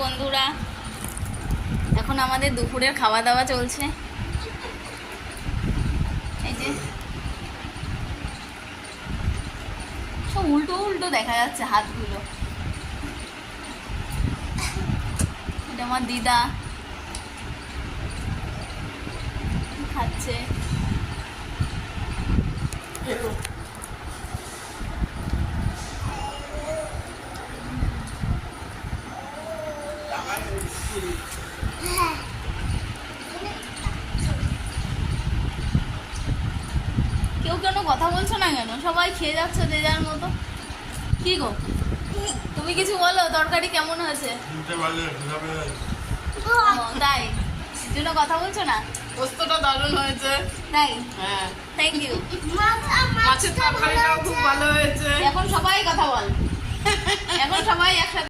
বন্ধুরা, এখন আমাদের দুপুরের খাওয়া দাওয়া চলছে। এই যে সব উল্টো উল্টো দেখা যাচ্ছে হাতগুলো। এটা আমার দিদা খাচ্ছে। কেউ কেন কথা বলছো না কেন? সবাই খেয়ে যাচ্ছ যে যার মতো। কি গো, তুমি কিছু বলো, তরকারি কেমন হয়েছে? তাই এর জন্য কথা বলছো না? পোস্তটা দারুণ হয়েছে। তাই? হ্যাঁ, থ্যাংক ইউ। মাছের তরকারিটাও খুব ভালো হয়েছে। এখন সবাই কথা বল, এখন সবাই একসাথে